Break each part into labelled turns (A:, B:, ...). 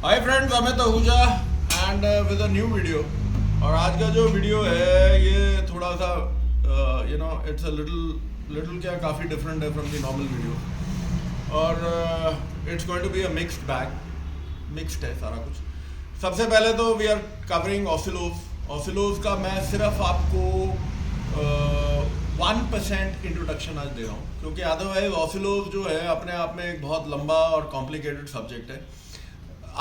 A: Hi friends, Amit Ahuja and with a new video. और आज का जो वीडियो है ये थोड़ा सा इट्स अ लिटिल क्या काफ़ी डिफरेंट है फ्रॉम द नॉर्मल वीडियो। और it's going to be a mixed bag, mixed है सारा कुछ। सबसे पहले तो वी आर कवरिंग ऑसिलोज का मैं सिर्फ आपको 1% इंट्रोडक्शन आज दे रहा हूँ, क्योंकि अदरवाइज ऑसिलोज जो है अपने आप में एक बहुत लंबा और कॉम्प्लिकेटेड सब्जेक्ट है।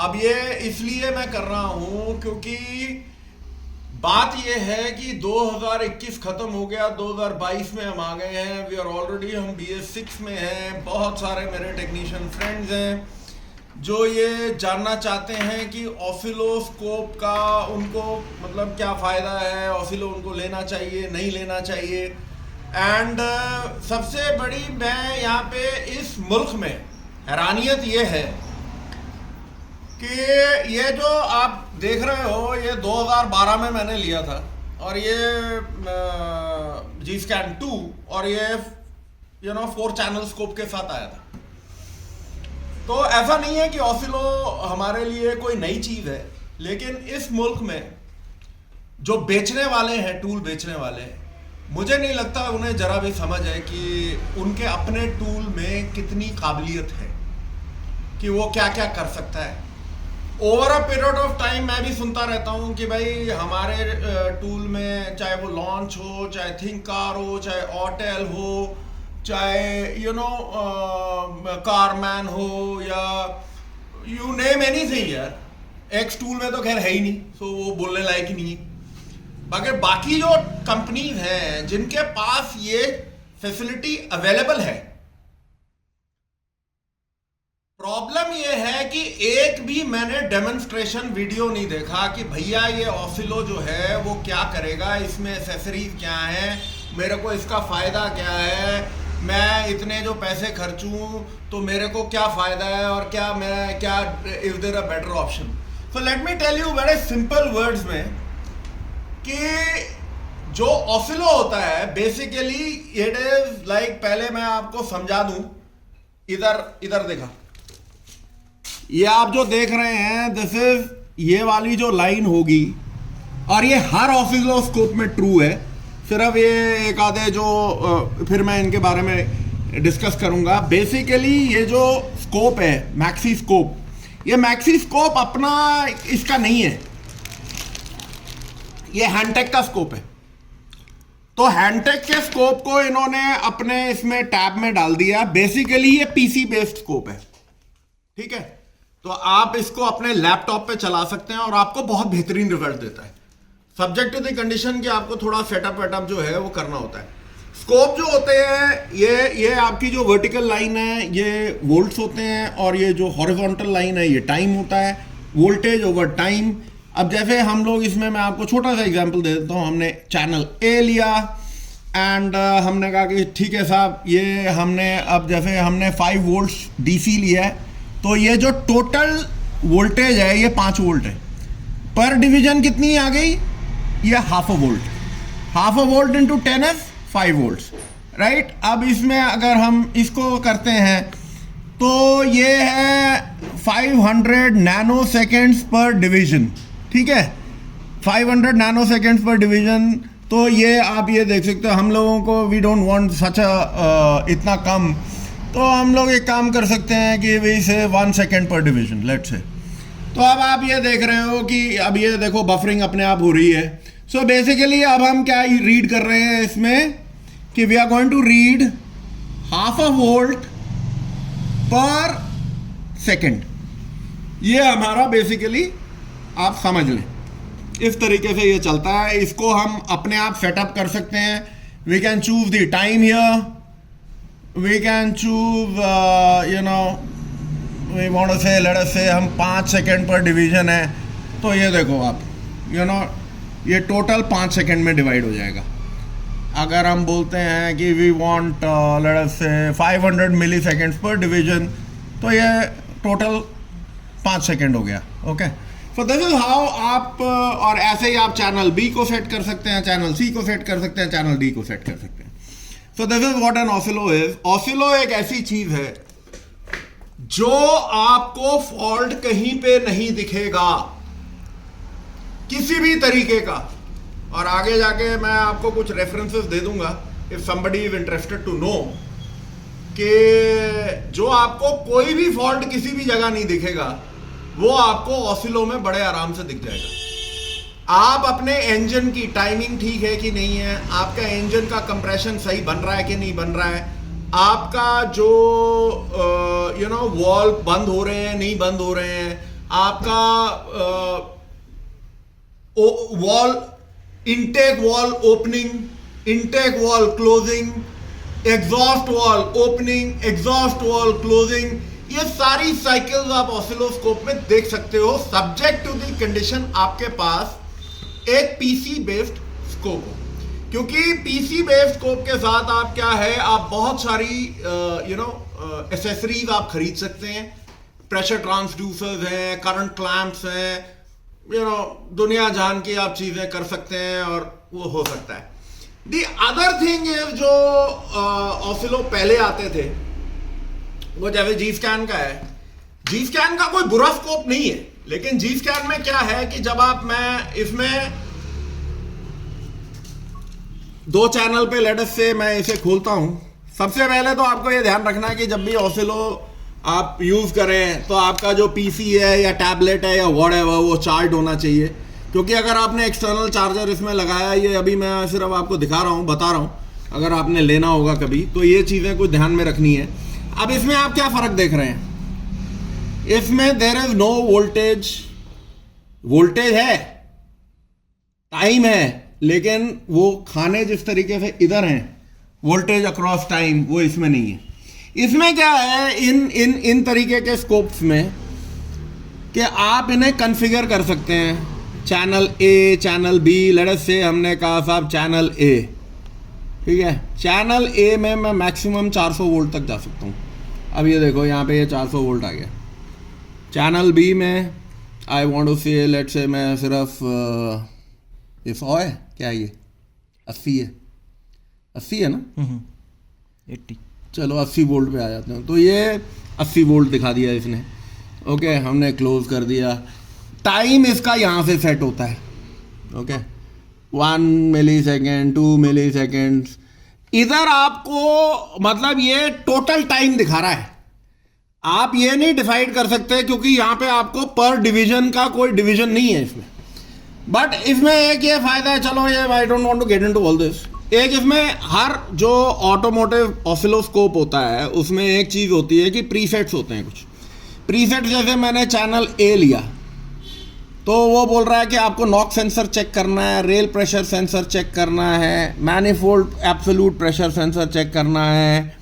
A: अब ये इसलिए मैं कर रहा हूं क्योंकि बात ये है कि 2021 खत्म हो गया, 2022 में हम आ गए हैं। वी आर ऑलरेडी हम BS6 में हैं। बहुत सारे मेरे टेक्नीशियन फ्रेंड्स हैं जो ये जानना चाहते हैं कि ऑसिलोस्कोप का उनको मतलब क्या फ़ायदा है, ऑसिलो उनको लेना चाहिए नहीं लेना चाहिए। एंड सबसे बड़ी मैं यहाँ पे इस मुल्क में हैरानियत ये है कि ये जो आप देख रहे हो ये 2012 में मैंने लिया था, और ये G-Scan 2 और ये 4 चैनल स्कोप के साथ आया था। तो ऐसा नहीं है कि ऑसिलो हमारे लिए कोई नई चीज़ है, लेकिन इस मुल्क में जो बेचने वाले हैं, टूल बेचने वाले हैं, मुझे नहीं लगता उन्हें जरा भी समझ है कि उनके अपने टूल में कितनी काबिलियत है कि वो क्या क्या कर सकता है। Over a period of time मैं भी सुनता रहता हूँ कि भाई हमारे टूल में चाहे वो लॉन्च हो, चाहे थिंकार हो, चाहे ऑटेल हो, चाहे कारमैन हो, या यू नेम एनीथिंग यार। एक्स टूल में तो खैर है ही नहीं, सो वो बोलने लायक ही नहीं है। मगर बाकी जो कंपनीज हैं जिनके पास ये फैसिलिटी अवेलेबल है, प्रॉब्लम ये है कि एक भी मैंने डेमोन्स्ट्रेशन वीडियो नहीं देखा कि भैया ये ऑसिलो जो है वो क्या करेगा, इसमें एसेसरीज क्या है, मेरे को इसका फ़ायदा क्या है, मैं इतने जो पैसे खर्चूं तो मेरे को क्या फ़ायदा है, और क्या is there a better option. So let me tell you बड़े सिंपल वर्ड्स में कि जो ऑसिलो होता है बेसिकली इट इज लाइक, पहले मैं आपको समझा दूं। इधर देखा, ये आप जो देख रहे हैं दिस इज ये वाली जो लाइन होगी, और ये हर ऑसिलोस्कोप में ट्रू है। सिर्फ ये एक आधे जो फिर मैं इनके बारे में डिस्कस करूंगा। बेसिकली ये जो स्कोप है मैक्सी स्कोप, ये मैक्सी स्कोप अपना इसका नहीं है, ये हैंडटेक का स्कोप है। तो हैंडटेक के स्कोप को इन्होंने अपने इसमें टैब में डाल दिया। बेसिकली ये PC बेस्ड स्कोप है, ठीक है। तो आप इसको अपने लैपटॉप पे चला सकते हैं और आपको बहुत बेहतरीन रिजल्ट देता है, सब्जेक्ट टू द कंडीशन कि आपको थोड़ा सेटअप वेटअप जो है वो करना होता है। स्कोप जो होते हैं ये आपकी जो वर्टिकल लाइन है ये वोल्ट्स होते हैं, और ये जो हॉरिजॉन्टल लाइन है ये टाइम होता है, वोल्टेज ओवर टाइम। अब जैसे हम लोग इसमें मैं आपको छोटा सा एग्जांपल दे देता हूँ। हमने चैनल A लिया एंड हमने कहा कि ठीक है साहब, ये हमने अब जैसे हमने 5 वोल्ट्स DC लिया है, तो ये जो टोटल वोल्टेज है ये 5 वोल्ट है। पर डिवीजन कितनी आ गई, ये half a volt into 10 is 5 volts, right. अब इसमें अगर हम इसको करते हैं तो ये है 500 नैनो सेकेंड्स पर डिवीजन, ठीक है, 500 नैनो सेकेंड्स पर डिवीजन। तो ये आप ये देख सकते हो, हम लोगों को वी डोंट वांट सच इतना कम, तो हम लोग एक काम कर सकते हैं कि वही से 1 सेकेंड पर डिवीजन लेट्स से। तो अब आप ये देख रहे हो कि अब ये देखो बफरिंग अपने आप हो रही है। सो बेसिकली अब हम क्या रीड कर रहे हैं इसमें कि we are going to read half a volt पर सेकेंड। ये हमारा बेसिकली आप समझ लें इस तरीके से ये चलता है। इसको हम अपने आप सेटअप कर सकते हैं। We can choose the time here, we can choose we want to say let us say हम 5 सेकेंड पर डिवीजन है, तो ये देखो आप ये टोटल 5 सेकेंड में डिवाइड हो जाएगा। अगर हम बोलते हैं कि we want let us say 500 milliseconds पर डिवीजन, तो ये टोटल 5 सेकेंड हो गया। Okay, so this is how आप और ऐसे ही आप चैनल B को सेट कर सकते हैं, चैनल C को सेट कर सकते हैं, चैनल D को सेट कर सकते हैं। So this is what an oscillo is. Oscillo एक ऐसी चीज है जो आपको फॉल्ट कहीं पे नहीं दिखेगा किसी भी तरीके का, और आगे जाके मैं आपको कुछ रेफरेंसेस दे दूंगा if somebody is interested to know, कि जो आपको कोई भी फॉल्ट किसी भी जगह नहीं दिखेगा वो आपको ऑसिलो में बड़े आराम से दिख जाएगा। आप अपने इंजन की टाइमिंग ठीक है कि नहीं है, आपका इंजन का कंप्रेशन सही बन रहा है कि नहीं बन रहा है, आपका जो वॉल बंद हो रहे हैं नहीं बंद हो रहे हैं, आपका wall intake wall opening, intake wall closing, exhaust valve opening, exhaust valve closing, ये सारी साइकिल्स आप ऑसिलोस्कोप में देख सकते हो, सब्जेक्ट टू द कंडीशन आपके पास एक पीसी बेस्ड स्कोप हो। क्योंकि पीसी बेस्ड स्कोप के साथ आप क्या है, आप बहुत सारी एसेसरीज आप खरीद सकते हैं, प्रेशर ट्रांसड्यूसर्स हैं, करंट क्लैंप्स हैं, दुनिया जान की आप चीजें कर सकते हैं और वो हो सकता है। दी अदर थिंग इज जो ऑसिलो पहले आते थे वो जैसे जी स्कैन का है, जी स्कैन का कोई बुरा स्कोप नहीं है, लेकिन जी स्कैन में क्या है कि जब मैं इसमें 2 चैनल पे लेटेस्ट से मैं इसे खोलता हूं, सबसे पहले तो आपको ये ध्यान रखना है कि जब भी ऑसिलो आप यूज करें तो आपका जो पीसी है या टैबलेट है या व्हाटएवर वो चार्ज होना चाहिए। क्योंकि अगर आपने एक्सटर्नल चार्जर इसमें लगाया, ये अभी मैं सिर्फ आपको दिखा रहा हूँ, बता रहा हूँ, अगर आपने लेना होगा कभी तो ये चीज़ें कुछ ध्यान में रखनी है। अब इसमें आप क्या फ़र्क देख रहे हैं, इसमें there is no voltage, voltage है, टाइम है, लेकिन वो खाने जिस तरीके से इधर हैं वोल्टेज अक्रॉस टाइम, वो इसमें नहीं है। इसमें क्या है, इन तरीके के स्कोप्स में कि आप इन्हें कॉन्फ़िगर कर सकते हैं, channel A, channel B, let's say हमने कहा साहब चैनल ए, ठीक है, चैनल ए में मैं मैक्सिमम 400 वोल्ट तक जा सकता हूँ। अब ये देखो यहाँ पे ये 400 वोल्ट आ गया। चैनल बी में आई वांट टू से लेट्स से मैं सिर्फ ये 100 है, क्या है ये 80 है, 80 है ना,
B: 80,
A: चलो 80 वोल्ट पे आ जाते हैं। तो ये 80 वोल्ट दिखा दिया इसने, ओके, हमने क्लोज कर दिया। टाइम इसका यहाँ से सेट होता है, ओके, 1 मिली सेकेंड, 2 मिली सेकेंड, इधर आपको मतलब ये टोटल टाइम दिखा रहा है, आप ये नहीं डिसाइड कर सकते क्योंकि यहाँ पे आपको पर डिवीजन का कोई डिवीजन नहीं है इसमें। बट इसमें एक ये फायदा है, चलो ये I don't want to get into all this, एक इसमें हर जो ऑटोमोटिव ऑसिलोस्कोप होता है उसमें एक चीज़ होती है कि प्रीसेट्स होते हैं, कुछ प्रीसेट्स, जैसे मैंने चैनल ए लिया तो वो बोल रहा है कि आपको नॉक सेंसर चेक करना है, रेल प्रेशर सेंसर चेक करना है, manifold absolute pressure sensor check करना है,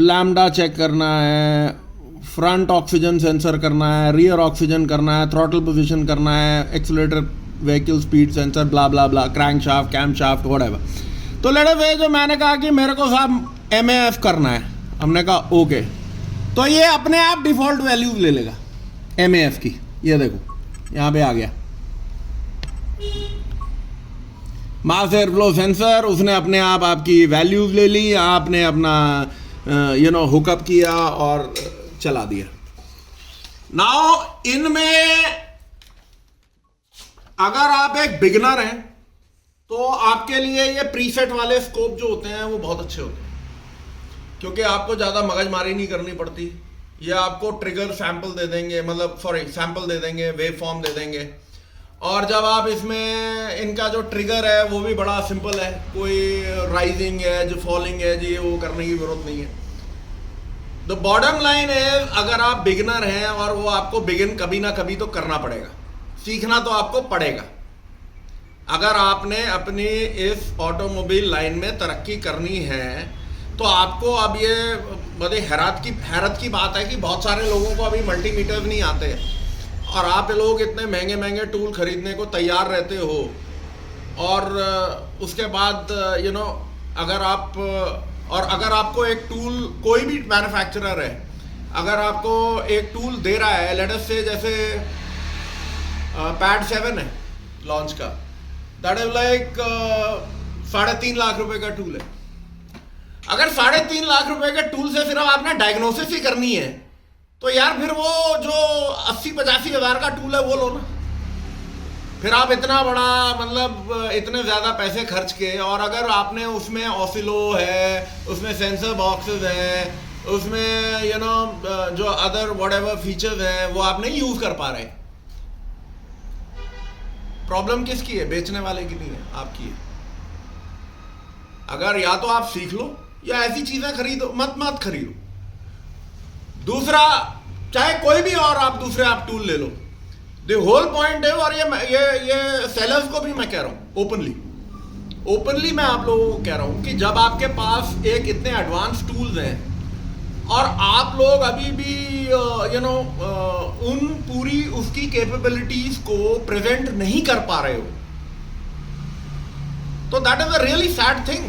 A: लैम्डा चेक करना है, फ्रंट ऑक्सीजन सेंसर करना है, रियर ऑक्सीजन करना है, थ्रॉटल पोजीशन करना है, accelerator vehicle speed sensor, blah blah blah, crank shaft, cam shaft, whatever. तो लेट्स जो मैंने कहा कि मेरे को साहब MAF करना है, हमने कहा ओके, तो ये अपने आप डिफॉल्ट वैल्यूज ले लेगा MAF की। ये देखो यहाँ पे आ गया मास एयर फ्लो सेंसर, उसने अपने आप आपकी वैल्यूज ले ली, आपने अपना हुकअप किया और चला दिया। नाउ इनमें अगर आप एक बिगिनर हैं तो आपके लिए ये प्रीसेट वाले स्कोप जो होते हैं वो बहुत अच्छे होते हैं, क्योंकि आपको ज़्यादा मगजमारी नहीं करनी पड़ती। ये आपको ट्रिगर सैंपल दे देंगे, मतलब सैंपल दे देंगे, वेव फॉर्म दे देंगे, और जब आप इसमें इनका जो ट्रिगर है वो भी बड़ा सिंपल है, कोई राइजिंग है जो फॉलिंग है जी वो करने की जरूरत नहीं है। द बॉटम लाइन है, अगर आप बिगिनर हैं और वो आपको बिगिन कभी ना कभी तो करना पड़ेगा, सीखना तो आपको पड़ेगा। अगर आपने अपनी इस ऑटोमोबाइल लाइन में तरक्की करनी है तो आपको अब ये बड़े हैरत की बात है कि बहुत सारे लोगों को अभी मल्टीमीटर नहीं आते और आप लोग इतने महंगे महंगे टूल खरीदने को तैयार रहते हो, और उसके बाद अगर आपको एक टूल, कोई भी मैन्युफैक्चरर है, अगर आपको एक टूल दे रहा है, लेट अस से जैसे पैड 7 है लॉन्च का, दैट इज लाइक 3.5 लाख रुपए का टूल है। अगर 3.5 लाख रुपए के टूल से सिर्फ आपने डायग्नोसिस ही करनी है तो यार फिर वो जो 80-85 हजार का टूल है वो लो ना। फिर आप इतना बड़ा मतलब इतने ज़्यादा पैसे खर्च के, और अगर आपने उसमें ऑसिलो है, उसमें सेंसर बॉक्सेस है, उसमें जो अदर वॉट एवर फीचर्स हैं वो आप नहीं यूज़ कर पा रहे, प्रॉब्लम किसकी है? बेचने वाले की नहीं है, आपकी है। अगर या तो आप सीख लो या ऐसी चीज़ें खरीदो, मत खरीदो। दूसरा, चाहे कोई भी और आप दूसरे आप टूल ले लो, द होल पॉइंट है, और ये सेलर्स को भी मैं कह रहा हूं ओपनली मैं आप लोगों को कह रहा हूं कि जब आपके पास एक इतने एडवांस टूल्स हैं और आप लोग अभी भी उन पूरी उसकी कैपेबिलिटीज को प्रेजेंट नहीं कर पा रहे हो, तो that is a really sad thing.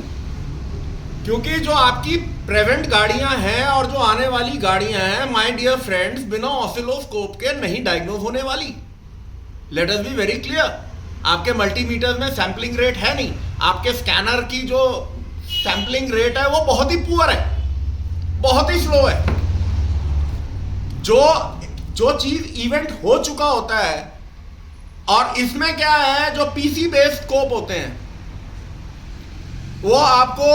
A: क्योंकि जो आपकी प्रेजेंट गाड़ियां हैं और जो आने वाली गाड़ियां हैं, माय डियर फ्रेंड्स, बिना ऑसिलोस्कोप के नहीं डायग्नोज होने वाली। Let us be very clear, आपके मल्टीमीटर्स में सैंपलिंग रेट है नहीं, आपके स्कैनर की जो सैंपलिंग रेट है वो बहुत ही पुअर है, बहुत ही स्लो है। जो चीज इवेंट हो चुका होता है, और इसमें क्या है, जो पीसी बेस्ड स्कोप होते हैं वो आपको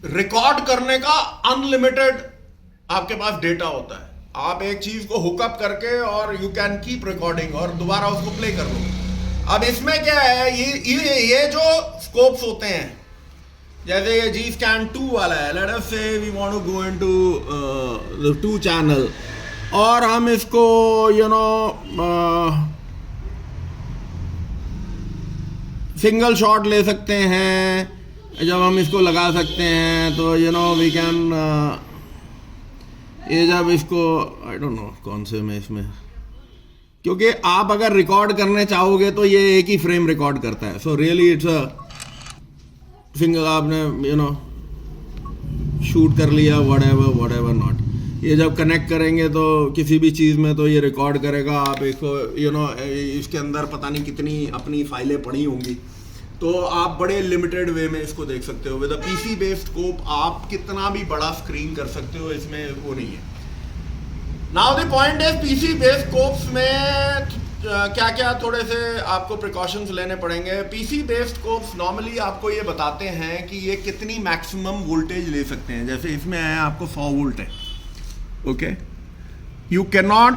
A: रिकॉर्ड करने का अनलिमिटेड आपके पास डेटा होता है। आप एक चीज को हुकअप करके और यू कैन कीप रिकॉर्डिंग और दोबारा उसको प्ले कर लो। अब इसमें क्या है, ये जो स्कोप्स होते हैं, जैसे ये जी स्कैन 2 वाला है, let us say we want to go into 2 channel, और हम इसको सिंगल शॉट ले सकते हैं। जब हम इसको लगा सकते हैं तो वी कैन, ये जब इसको आई डोंट नो कौन से में इसमें, क्योंकि आप अगर रिकॉर्ड करने चाहोगे तो ये एक ही फ्रेम रिकॉर्ड करता है। So really it's a single, आपने शूट कर लिया वट एवर नॉट। ये जब कनेक्ट करेंगे तो किसी भी चीज़ में तो ये रिकॉर्ड करेगा। आप इसको इसके अंदर पता नहीं कितनी अपनी फाइलें पड़ी होंगी, तो आप बड़े लिमिटेड वे में इसको देख सकते हो। With a PC based scope आप कितना भी बड़ा स्क्रीन कर सकते हो, इसमें वो नहीं है। Now the point is, PC based scopes में क्या क्या थोड़े से आपको प्रिकॉशंस लेने पड़ेंगे। पीसी बेस्ड स्कोप्स नॉर्मली आपको ये बताते हैं कि ये कितनी मैक्सिमम वोल्टेज ले सकते हैं। जैसे इसमें है आपको 100 वोल्ट है, okay, you can not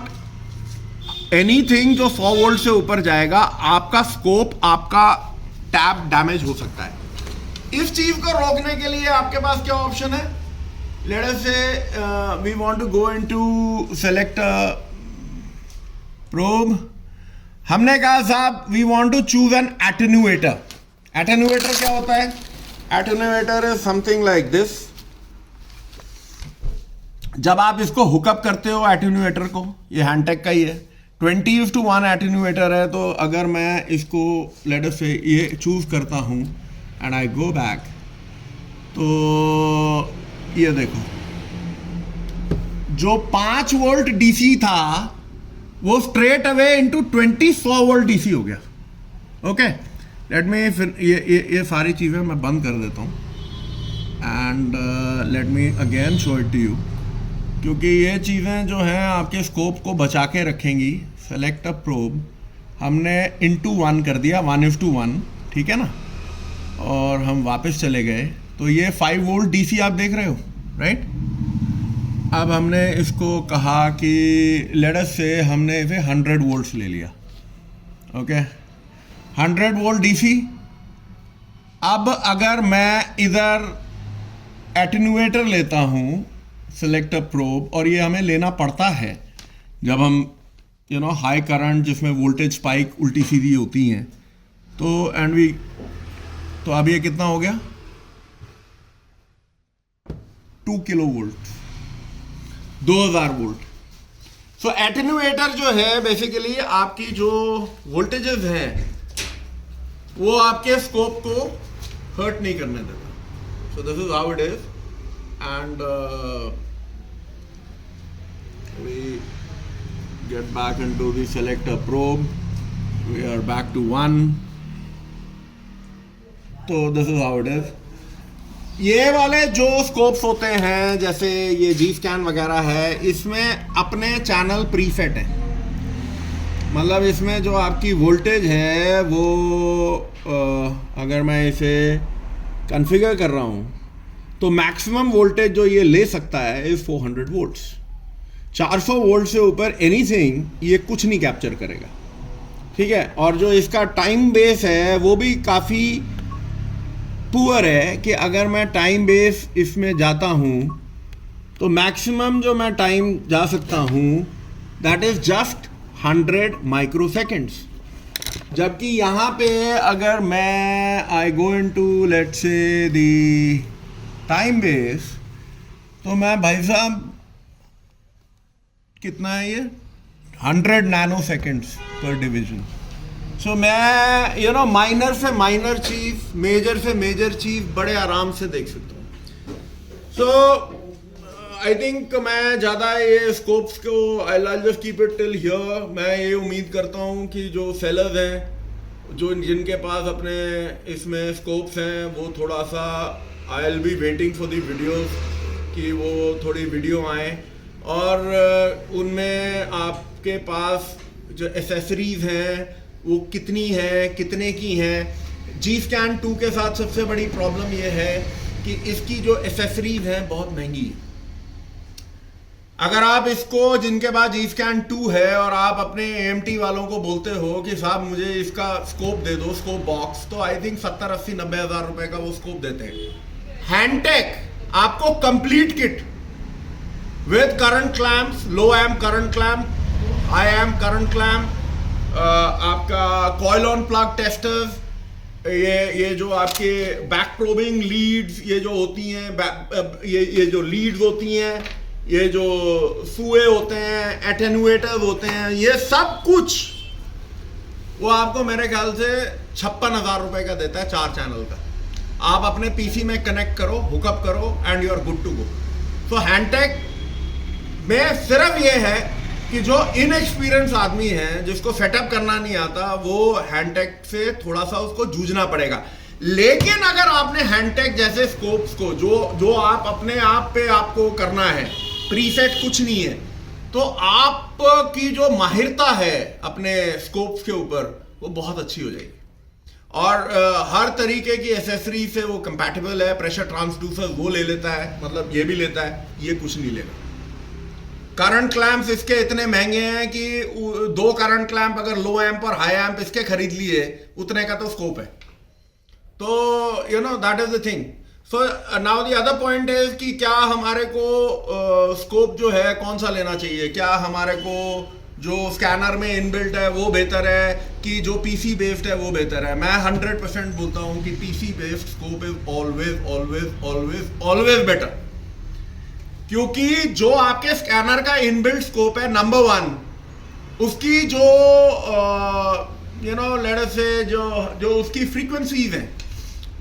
A: anything जो 100 वोल्ट से ऊपर जाएगा, आपका स्कोप, आपका टैब डैमेज हो सकता है। इस चीज को रोकने के लिए आपके पास क्या ऑप्शन है? Let us say we want to go into select probe. हमने कहा साहब we want to choose an attenuator. Attenuator क्या होता है? Attenuator is something like this. जब आप इसको हुकअप करते हो एटेन्यूएटर को, ये हैंडटेक का ही है, 20:1 एटेन्यूएटर है। तो अगर मैं इसको लेट अस से ये चूज करता हूं एंड आई गो बैक, तो ये देखो जो 5 वोल्ट डीसी था वो straight away into 100 volt DC हो गया। ओके, लेट मी, फिर ये सारी चीजें मैं बंद कर देता हूं and let me again show it to you, क्योंकि ये चीज़ें जो हैं आपके स्कोप को बचा के रखेंगी। सेलेक्ट अ प्रोब हमने *1 कर दिया, 1:1, ठीक है ना, और हम वापस चले गए तो ये 5 वोल्ट डीसी आप देख रहे हो, राइट। अब हमने इसको कहा कि लेट अस से हमने इसे 100 वोल्ट्स ले लिया, ओके, 100 वोल्ट डीसी। अब अगर मैं इधर एटेन्यूएटर लेता हूँ, सेलेक्ट अ प्रोब, और ये हमें लेना पड़ता है जब हम हाई करंट जिसमें वोल्टेज स्पाइक उल्टी सीधी होती हैं, तो तो अब ये कितना हो गया? 2 किलो वोल्ट, 2000 वोल्ट। सो एटेन्यूएटर जो है बेसिकली आपकी जो वोल्टेजेस हैं वो आपके स्कोप को हर्ट नहीं करने देता। सो this is how it is, and we get back into the selector probe. We are back to 1. तो this is how it is. ये वाले जो स्कोप्स होते हैं जैसे ये जी स्कैन वगैरह है, इसमें अपने चैनल प्रीसेट है। मतलब इसमें जो आपकी वोल्टेज है वो अगर मैं इसे कॉन्फ़िगर कर रहा हूँ तो मैक्सिमम वोल्टेज जो ये ले सकता है इज़ 400 वोल्ट्स। 400 वोल्ट से ऊपर एनीथिंग ये कुछ नहीं कैप्चर करेगा, ठीक है। और जो इसका टाइम बेस है वो भी काफ़ी पुअर है कि अगर मैं टाइम बेस इसमें जाता हूँ तो मैक्सिमम जो मैं टाइम जा सकता हूँ दैट इज़ जस्ट 100 माइक्रोसेकेंड्स। जबकि यहाँ पे अगर मैं आई go into let's say the time base, तो मैं भाई साहब कितना है ये 100 नैनो सेकेंड्स पर डिवीजन। सो मैं माइनर से माइनर चीज, मेजर से मेजर चीज बड़े आराम से देख सकता हूँ। सो आई थिंक मैं ज़्यादा ये स्कोप्स को I just keep it till here. मैं ये उम्मीद करता हूँ कि जो सेलर्स हैं, जो जिनके पास अपने इसमें स्कोप्स हैं, वो थोड़ा सा I will be waiting for the videos कि वो थोड़ी वीडियो आए और उनमें आपके पास जो एसेसरीज हैं वो कितनी है, कितने की हैं। जी स्कैन 2 के साथ सबसे बड़ी प्रॉब्लम ये है कि इसकी जो एसेसरीज हैं बहुत महंगी है। अगर आप इसको, जिनके पास जी स्कैन 2 है और आप अपने AMT वालों को बोलते हो कि साहब मुझे इसका स्कोप दे दो, स्कोप बॉक्स, तो आई थिंक 70, 80, 90 हज़ार रुपए का वो स्कोप देते हैं। हैंडटेक आपको complete kit with current clamps, low amp current clamp, high amp current clamp, आपका कॉइल ऑन प्लग टेस्टर्स, ये जो आपके बैक प्रोबिंग लीड्स ये जो होती हैं, ये जो लीड्स होती हैं, ये जो सुए होते हैं, एटेन्यूएटर्स होते हैं, ये सब कुछ वो आपको मेरे ख्याल से 56,000 रुपए का देता है 4 चैनल का। आप अपने पीसी में कनेक्ट करो, हुकअप करो and you are good to go. So Hantek में सिर्फ ये है कि जो इनएक्सपीरियंस आदमी है, जिसको सेटअप करना नहीं आता, वो हैंडटेक से थोड़ा सा उसको जूझना पड़ेगा। लेकिन अगर आपने हैंडटेक जैसे स्कोप्स को जो आप अपने आप पे आपको करना है, प्रीसेट कुछ नहीं है, तो आपकी जो माहिरता है अपने स्कोप्स के ऊपर वो बहुत अच्छी हो जाएगी। और हर तरीके की एसेसरी से वो कंपैटिबल है। प्रेशर ट्रांसड्यूसर वो ले लेता है, मतलब ये भी लेता है, ये कुछ नहीं लेगा। करंट क्लैम्प्स इसके इतने महंगे हैं कि 2 करंट क्लैम्प अगर लो एम्प और हाई एम्प इसके खरीद लिए, उतने का तो स्कोप है। तो that is the thing. So now the other point is कि क्या हमारे को स्कोप जो है कौन सा लेना चाहिए। क्या हमारे को जो स्कैनर में इनबिल्ट है वो बेहतर है कि जो पीसी बेस्ड है वो बेहतर है। मैं 100% बोलता हूँ कि PC based scope is always always always always better, क्योंकि जो आपके स्कैनर का इनबिल्ट स्कोप है, नंबर 1, उसकी जो लेट अस से जो उसकी फ्रीक्वेंसीज हैं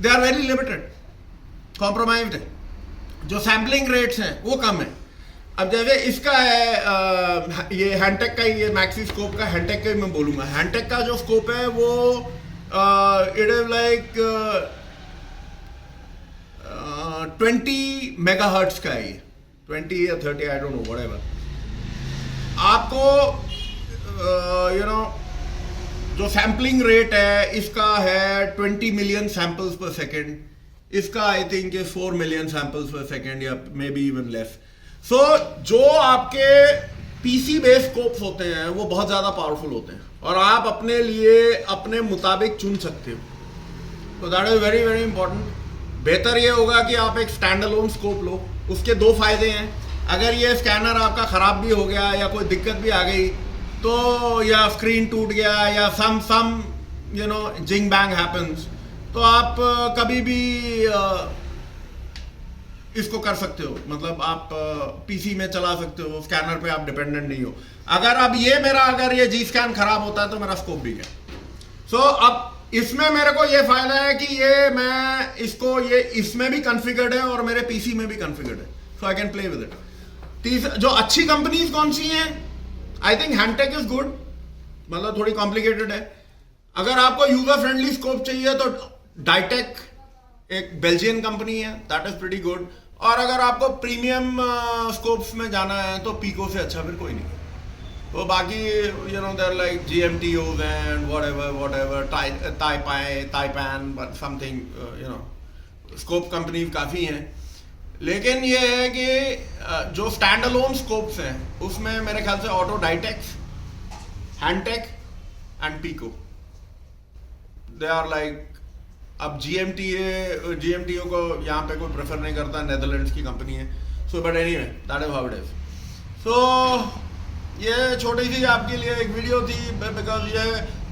A: they are very limited, compromised है। जो सैम्पलिंग रेट्स हैं वो कम है। अब जैसे इसका है ये हैंडटेक का, ये मैक्सी स्कोप का हैंडटेक का मैं बोलूँगा। हैंडटेक का जो स्कोप है वो इट इज लाइक 20 मेगाहर्ट्ज का है, ये 20 या 30 आई डोंट नो व्हाटएवर। आपको जो सैम्पलिंग रेट है इसका है 20 मिलियन सैंपल्स पर सेकेंड। इसका आई थिंक 4 मिलियन सैंपल्स पर सेकेंड या मे बी इवन लेस। सो जो आपके पीसी बेस्ड स्कोप्स होते हैं वो बहुत ज़्यादा पावरफुल होते हैं और आप अपने लिए अपने मुताबिक चुन सकते हो। तो that is very very important. बेहतर ये होगा कि आप एक स्टैंड अलोन स्कोप लो। उसके 2 फायदे हैं। अगर ये स्कैनर आपका ख़राब भी हो गया या कोई दिक्कत भी आ गई, तो या स्क्रीन टूट गया या सम जिंग बैंग हैपन्स, तो आप कभी भी इसको कर सकते हो। मतलब आप पीसी में चला सकते हो, स्कैनर पे आप डिपेंडेंट नहीं हो। अगर ये जी स्कैन खराब होता है तो मेरा स्कोप भी गया। सो अब इसमें मेरे को ये फायदा है कि ये इसमें भी कॉन्फ़िगर्ड है और मेरे पीसी में भी कॉन्फ़िगर्ड है, so I can play with it. जो अच्छी कंपनीज कौन सी हैं, I think Hantek is good, मतलब थोड़ी कॉम्प्लिकेटेड है। अगर आपको यूजर फ्रेंडली स्कोप चाहिए तो डाइटेक एक बेल्जियन कंपनी है, दैट इज प्रीटी गुड। और अगर आपको प्रीमियम स्कोप्स में जाना है तो पीको से अच्छा फिर कोई नहीं। तो बाकी you know there like GMTOs and whatever Taipan but something you know scope companies काफ़ी हैं। लेकिन ये है कि जो स्टैंड अलोन स्कोप्स हैं उसमें मेरे ख्याल से ऑटो डाइटेक्स, Hantek and Pico, they are like. अब GMTO को यहाँ पे कोई प्रेफर नहीं करता, नेदरलैंड्स की कंपनी है। So but anyway that is how it is. So ये छोटी सी आपके लिए एक वीडियो थी बिकॉज ये,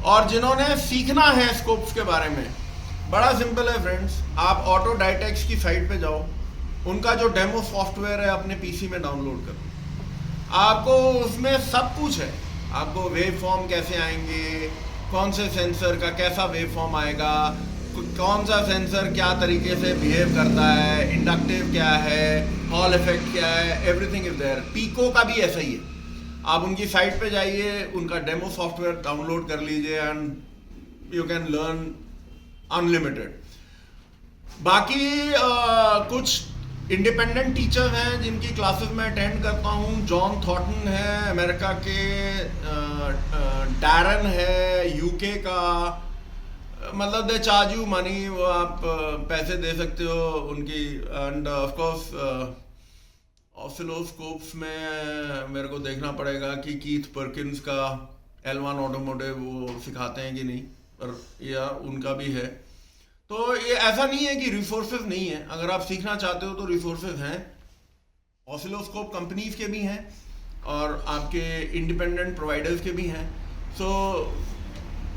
A: और जिन्होंने सीखना है स्कोप्स के बारे में, बड़ा सिंपल है फ्रेंड्स। आप ऑटो डाइटेक्स की साइट पे जाओ, उनका जो डेमो सॉफ्टवेयर है अपने पीसी में डाउनलोड करो। आपको उसमें सब कुछ है, आपको वेव फॉर्म कैसे आएंगे, कौन से सेंसर का कैसा वेव फॉर्म आएगा, कौन सा सेंसर क्या तरीके से बिहेव करता है, इंडक्टिव क्या है, हॉल इफेक्ट क्या है, एवरीथिंग इज देयर। पीको का भी ऐसा ही है। आप उनकी साइट पे जाइए, उनका डेमो सॉफ्टवेयर डाउनलोड कर लीजिए and you can learn unlimited. बाकी कुछ इंडिपेंडेंट टीचर हैं जिनकी क्लासेस मैं अटेंड करता हूँ। जॉन थॉर्टन है अमेरिका के, डैरन है यूके का, मतलब दे चार्ज यू मनी, वो आप पैसे दे सकते हो उनकी। एंड ऑफ कोर्स ऑसिलोस्कोप्स में मेरे को देखना पड़ेगा कि कीथ परकिंस का L1 ऑटोमोटिव वो सिखाते हैं कि नहीं, और या उनका भी है। तो ये ऐसा नहीं है कि रिसोर्सेज नहीं है, अगर आप सीखना चाहते हो तो रिसोर्सेज हैं, ऑसिलोस्कोप कंपनीज के भी हैं और आपके इंडिपेंडेंट प्रोवाइडर्स के भी हैं। सो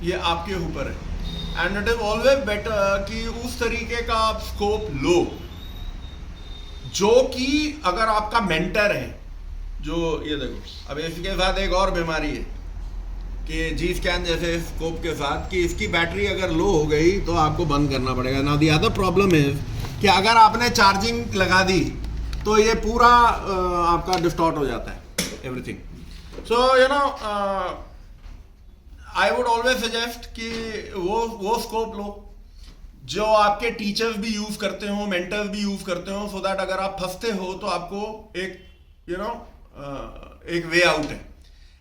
A: ये आपके ऊपर है। And it is always better कि उस तरीके का आप स्कोप लो जो कि अगर आपका मेंटर है, जो ये देखो अब इसके साथ एक और बीमारी है कि जी स्कैन जैसे स्कोप के साथ कि इसकी बैटरी अगर लो हो गई तो आपको बंद करना पड़ेगा। Now the other problem is कि अगर आपने चार्जिंग लगा दी तो ये पूरा आपका डिस्टॉर्ट हो जाता है everything. So you know I would always suggest कि वो स्कोप लो जो आपके टीचर्स भी यूज करते हो, मेंटर्स भी यूज करते हो, सो दैट अगर आप फंसते हो तो आपको एक यू नो एक वे आउट है।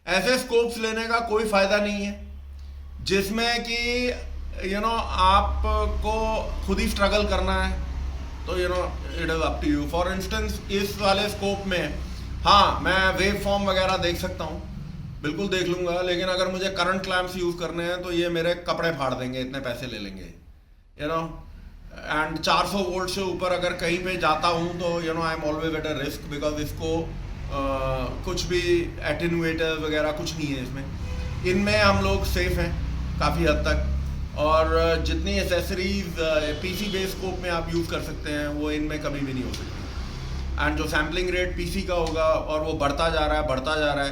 A: ऐसे स्कोप्स लेने का कोई फायदा नहीं है जिसमें कि यू नो आपको खुद ही स्ट्रगल करना है। तो you know it is up to you. For instance इस वाले स्कोप में हाँ मैं वेव फॉर्म वगैरह देख सकता हूँ, बिल्कुल देख लूंगा, लेकिन अगर मुझे करंट क्लैम्प्स यूज करने हैं तो ये मेरे कपड़े फाड़ देंगे, इतने पैसे ले लेंगे यू नो। एंड 400 वोल्ट से ऊपर अगर कहीं पे जाता हूँ तो you no I am always at a risk because इसको कुछ भी एटेन्यूएटर वगैरह कुछ नहीं है इसमें। इनमें हम लोग सेफ हैं काफ़ी हद तक, और जितनी एसेसरीज पीसी बेस स्कोप में आप यूज़ कर सकते हैं वो इनमें कभी भी नहीं हो सकती। एंड जो सैम्पलिंग रेट पीसी का होगा और वो बढ़ता जा रहा है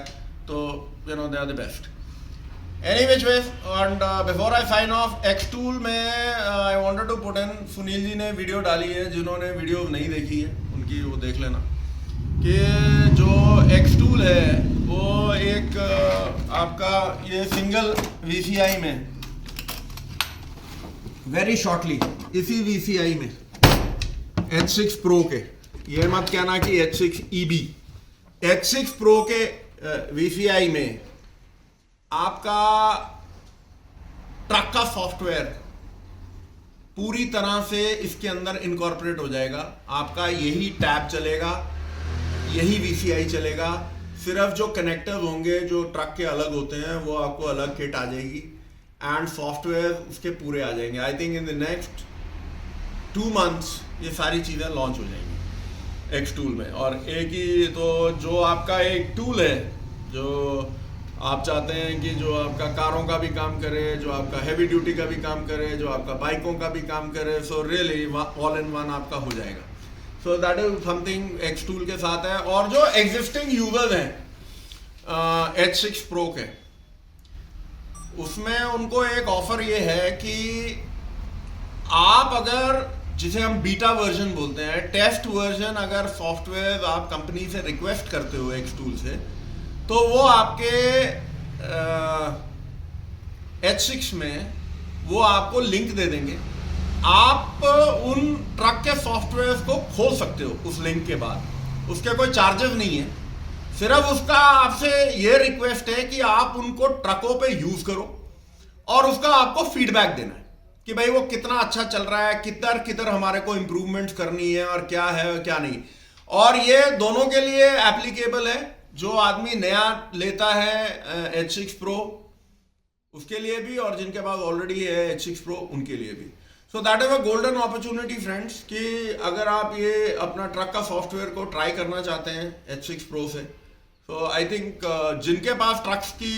A: तो you know they are the best. Any which ways, and before I sign off, Xtool में I wanted to put in, Sunil ji ने वीडियो डाली है, जिन्होंने वीडियो नहीं देखी है उनकी वो देख लेना, कि जो Xtool है वो एक आपका ये सिंगल VCI में वेरी शॉर्टली इसी VCI में H6 Pro के, ये मत कहना कि H6 EB, H6 Pro के VCI में आपका ट्रक का सॉफ्टवेयर पूरी तरह से इसके अंदर इनकॉर्पोरेट हो जाएगा। आपका यही टैब चलेगा, यही VCI चलेगा, सिर्फ जो कनेक्टर्स होंगे जो ट्रक के अलग होते हैं वो आपको अलग किट आ जाएगी एंड सॉफ्टवेयर उसके पूरे आ जाएंगे। I think in the next 2 months ये सारी चीज़ें लॉन्च हो जाएंगी Xtool में। और एक ही तो जो आपका एक टूल है जो आप चाहते हैं कि जो आपका कारों का भी काम करे, जो आपका हैवी ड्यूटी का भी काम करे, जो आपका बाइकों का भी काम करे, so really all in one आपका हो जाएगा। So that is something Xtool के साथ है। और जो एग्जिस्टिंग यूजर्स हैं H6 Pro के, उसमें उनको एक ऑफर ये है कि आप अगर, जिसे हम बीटा वर्जन बोलते हैं, टेस्ट वर्जन, अगर सॉफ्टवेयर आप कंपनी से रिक्वेस्ट करते हो Xtool से, तो वो आपके H6 में वो आपको लिंक दे देंगे। आप उन ट्रक के सॉफ्टवेयर को खोल सकते हो उस लिंक के बाद, उसके कोई चार्जेस नहीं है। सिर्फ उसका आपसे ये रिक्वेस्ट है कि आप उनको ट्रकों पे यूज करो और उसका आपको फीडबैक देना है कि भाई वो कितना अच्छा चल रहा है, किधर किधर हमारे को इंप्रूवमेंट्स करनी है और क्या है और क्या नहीं। और ये दोनों के लिए एप्लीकेबल है, जो आदमी नया लेता है H6 Pro उसके लिए भी, और जिनके पास ऑलरेडी है H6 Pro उनके लिए भी। So that is a golden opportunity friends, कि अगर आप ये अपना ट्रक का सॉफ्टवेयर को ट्राई करना चाहते हैं H6 Pro से, तो आई थिंक जिनके पास ट्रक्स की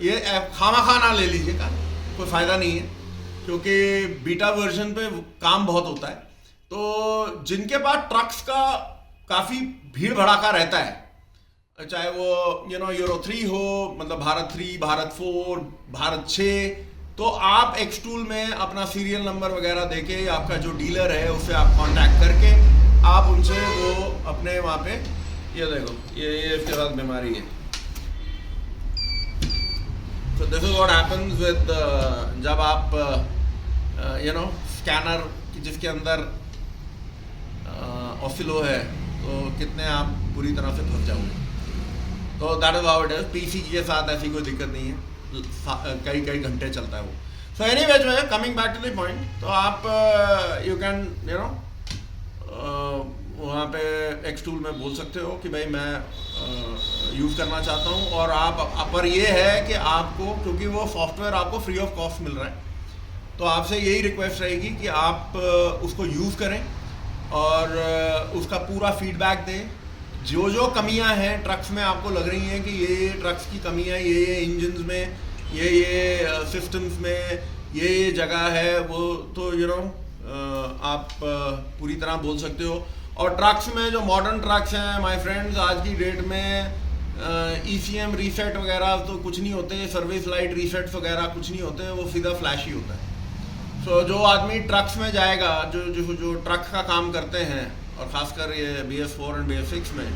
A: ये खामा ना ले लीजिएगा, कोई फ़ायदा नहीं है, क्योंकि बीटा वर्जन पे काम बहुत होता है। तो जिनके पास ट्रक्स का काफ़ी भीड़ भड़ाका रहता है, चाहे वो यूरो 3 हो, मतलब भारत 3, भारत 4, भारत 6, तो आप एक्सटूल में अपना सीरियल नंबर वगैरह देके, आपका जो डीलर है उससे आप कांटेक्ट करके आप उनसे वो अपने वहाँ पे, ये देखो ये इसके साथ बीमारी है। सो this is what happens with, जब आप स्कैनर जिसके अंदर ऑसिलो है, तो कितने आप पूरी तरह से फंस जाओगे। तो that is how it is. PC के साथ ऐसी कोई दिक्कत नहीं है, कई कई घंटे चलता है वो। सो एनीवे जो है, coming back to the point, तो आप यू कैन वहाँ पे एक्सटूल में बोल सकते हो कि भाई मैं यूज़ करना चाहता हूँ, और आप पर ये है कि आपको, क्योंकि वो सॉफ्टवेयर आपको फ्री ऑफ कॉस्ट मिल रहा है, तो आपसे यही रिक्वेस्ट रहेगी कि आप उसको यूज़ करें और उसका पूरा फीडबैक दें। जो जो कमियां हैं ट्रक्स में आपको लग रही हैं कि ये ट्रक्स की कमियां, ये इंजन्स में, ये सिस्टम्स में, ये जगह है, वो तो आप पूरी तरह बोल सकते हो। और ट्रक्स में जो मॉडर्न ट्रक्स हैं माय फ्रेंड्स, आज की डेट में ECM रीसेट वगैरह तो कुछ नहीं होते, सर्विस लाइट रीसेट्स वगैरह कुछ नहीं होते, वो सीधा फ्लैश ही होता है। सो जो आदमी ट्रक्स में जाएगा, जो ट्रक का काम करते हैं, और ख़ासकर ये BS4 और BS6 में,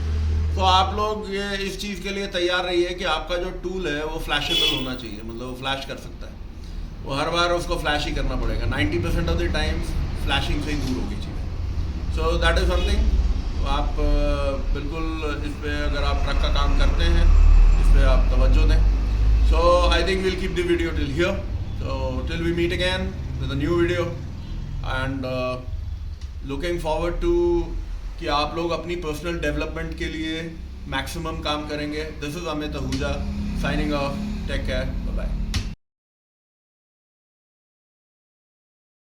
A: तो आप लोग ये इस चीज़ के लिए तैयार रहिए कि आपका जो टूल है वो फ्लैशेबल होना चाहिए, मतलब वो फ्लैश कर सकता है। वो हर बार उसको फ्लैश ही करना पड़ेगा, 90% ऑफ द टाइम फ्लैशिंग से ही दूर होगी चीज़ें। सो दैट इज़ समथिंग, आप बिल्कुल इस पर, अगर आप ट्रक का काम करते हैं, इस पर आप तवज्जो दें। So I think will keep the video till here, so till we meet again with a new video, and looking forward to कि आप लोग अपनी पर्सनल डेवलपमेंट के लिए मैक्सिमम काम करेंगे। This is Amit Ahuja signing off, take care.